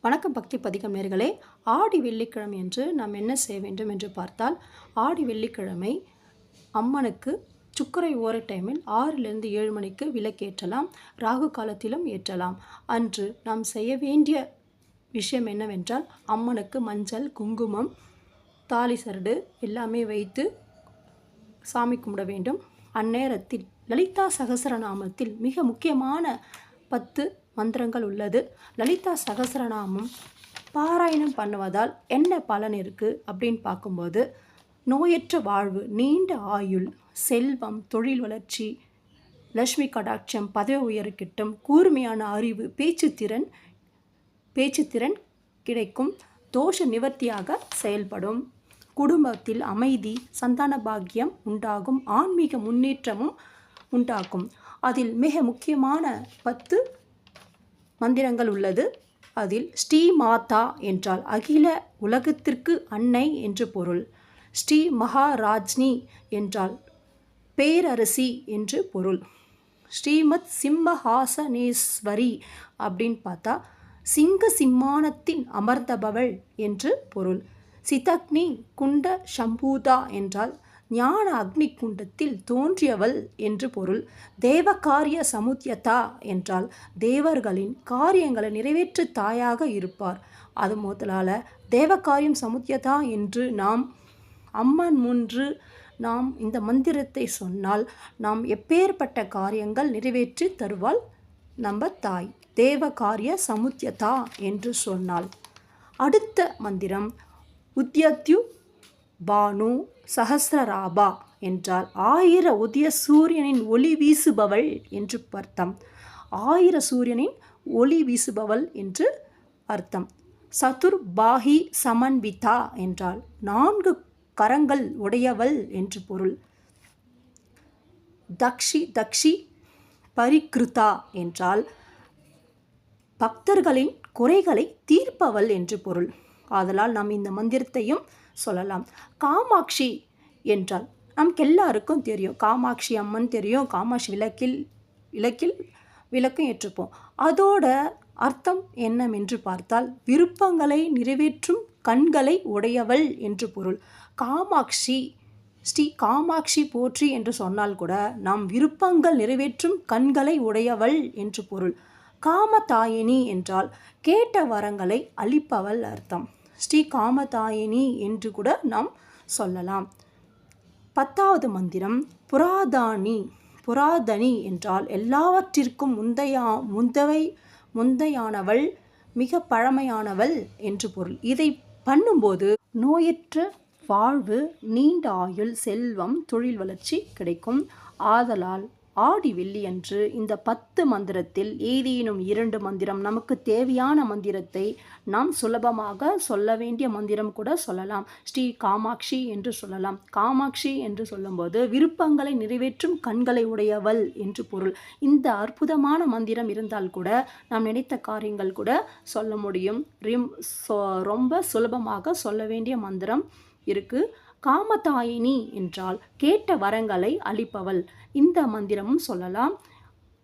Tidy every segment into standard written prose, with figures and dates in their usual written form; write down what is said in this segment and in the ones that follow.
வணக்கம் பக்தி பதிகம் நேயர்களே. ஆடி வெள்ளிக்கிழமை என்று நாம் என்ன செய்ய வேண்டும் என்று பார்த்தால், ஆடி வெள்ளிக்கிழமை அம்மனுக்கு சுக்கரை ஓர டைமில் 6லிருந்து 7 மணிக்கு விளக்கேற்றலாம். ராகு காலத்திலும் ஏற்றலாம். அன்று நாம் செய்ய வேண்டிய விஷயம் என்னவென்றால், அம்மனுக்கு மஞ்சள், குங்குமம், தாலி சரடு எல்லாமே வைத்து சாமி கும்பிட வேண்டும். அந்நேரத்தில் லலிதா சகஸ்ரநாமத்தில் மிக முக்கியமான 10 மந்திரங்கள் உள்ளது. லலிதா சகஸ்ரநாமம் பாராயணம் பண்ணுவதால் என்ன பலன் இருக்குது அப்படின்னு பார்க்கும்போது, நோயற்ற வாழ்வு, நீண்ட ஆயுள், செல்வம், தொழில் வளர்ச்சி, லக்ஷ்மி கடாட்சம், பதவி உயர்வு கிட்டும், கூர்மையான அறிவு, பேச்சுத்திறன் கிடைக்கும், தோஷ நிவர்த்தியாக செயல்படும், குடும்பத்தில் அமைதி, சந்தான பாக்கியம் உண்டாகும், ஆன்மீக முன்னேற்றமும் உண்டாகும். அதில் மிக முக்கியமான 10 மந்திரங்கள் உள்ளது. அதில் ஸ்ரீ மாதா என்றால் அகில உலகத்திற்கு அன்னை என்று பொருள். ஸ்ரீ மகாராஜ்னி என்றால் பேரரசி என்று பொருள். ஸ்ரீமத் சிம்மஹாசனேஸ்வரி அப்படின்னு பார்த்தா சிங்க சிம்மானத்தின் அமர்ந்தபவள் என்று பொருள். சிதக்னி குண்ட சம்பூதா என்றால் ஞான அக்னி குண்டத்தில் தோன்றியவள் என்று பொருள். தேவகாரிய சமுத்தியதா என்றால் தேவர்களின் காரியங்களை நிறைவேற்று தாயாக இருப்பார். அது முதலால் தேவகாரியம் சமுத்தியதா என்று நாம் அம்மன் முன்று நாம் இந்த மந்திரத்தை சொன்னால் நாம் எப்பேற்பட்ட காரியங்கள் நிறைவேற்றி தருவாள் நம்ம தாய். தேவகாரிய சமுத்தியதா என்று சொன்னால். அடுத்த மந்திரம் உத்யத்யு பானு சஹஸ்ரராபா என்றால் 1000 உதய சூரியனின் ஒளி வீசுபவள் என்று அர்த்தம். 1000 சூரியனின் ஒளி வீசுபவள் என்று அர்த்தம். சதுர்பாஹி சமன்விதா என்றால் 4 கரங்கள் உடையவள் என்று பொருள். தக்ஷி பரிக்ருதா என்றால் பக்தர்களின் குறைகளை தீர்ப்பவள் என்று பொருள். ஆதலால் நாம் இந்த மந்திரத்தையும் சொல்லலாம். காமாட்சி என்றால் நமக்கு எல்லாருக்கும் தெரியும். காமாட்சி அம்மன் தெரியும். காமாட்சி விளக்கில் விளக்கும் ஏற்றுப்போம். அதோட அர்த்தம் என்னவென்று பார்த்தால் விருப்பங்களை நிறைவேற்றும் கண்களை உடையவள் என்று பொருள். காமாட்சி ஸ்ரீ காமாட்சி போற்றி என்று சொன்னால் கூட நாம் விருப்பங்கள் நிறைவேற்றும் கண்களை உடையவள் என்று பொருள். காமதாயினி என்றால் கேட்ட வரங்களை அளிப்பவள் அர்த்தம். ஸ்ரீ காமதாயினி என்று கூட நாம் சொல்லலாம். 10வது மந்திரம் புராதனி என்றால் எல்லாவற்றிற்கும் முந்தையானவள், மிக பழமையானவள் என்று பொருள். இதை பண்ணும்போது நோயற்ற வாழ்வு, நீண்ட ஆயுள், செல்வம், தொழில் வளர்ச்சி கிடைக்கும். ஆதலால் ஆடி வெள்ளியன்று இந்த 10 மந்திரத்தில் ஏதேனும் 2 மந்திரம் நமக்கு தேவையான மந்திரத்தை நாம் சுலபமாக சொல்ல வேண்டிய மந்திரம் கூட சொல்லலாம். ஸ்ரீ காமாட்சி என்று சொல்லலாம். காமாட்சி என்று சொல்லும்போது விருப்பங்களை நிறைவேற்றும் கண்களை உடையவள் என்று பொருள். இந்த அற்புதமான மந்திரம் இருந்தால் கூட நாம் நினைத்த காரியங்கள் கூட சொல்ல முடியும். ரொம்ப சுலபமாக சொல்ல வேண்டிய மந்திரம் இருக்குது. காமதாயினி என்றால் கேட்ட வரங்களை அளிப்பவள். இந்த மந்திரமும் சொல்லலாம்.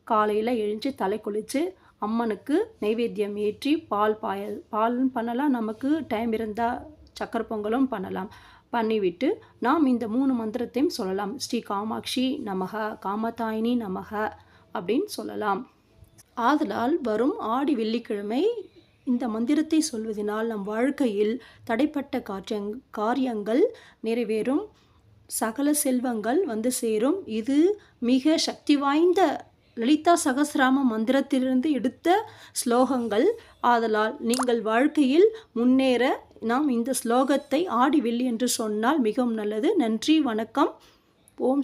காலையில் எழுந்து தலை குளித்து அம்மனுக்கு நைவேத்தியம் ஏற்றி பால் பண்ணலாம். நமக்கு டைம் இருந்தால் சக்கரை பொங்கலும் பண்ணலாம். பண்ணிவிட்டு நாம் இந்த 3 மந்திரத்தையும் சொல்லலாம். ஸ்ரீ காமாட்சி நமக, காமதாயினி நமக அப்படின்னு சொல்லலாம். ஆதலால் வரும் ஆடி வெள்ளிக்கிழமை இந்த மந்திரத்தை சொல்வதனால் நம் வாழ்க்கையில் தடைப்பட்ட காரியங்கள் நிறைவேறும், சகல செல்வங்கள் வந்து சேரும். இது மிக சக்தி வாய்ந்த லலிதா சகஸ்ரநாம மந்திரத்திலிருந்து எடுத்த ஸ்லோகங்கள். ஆதலால் நீங்கள் வாழ்க்கையில் முன்னேற நாம் இந்த ஸ்லோகத்தை ஆடி வெள்ளி என்று சொன்னால் மிகவும் நல்லது. நன்றி, வணக்கம். ஓம்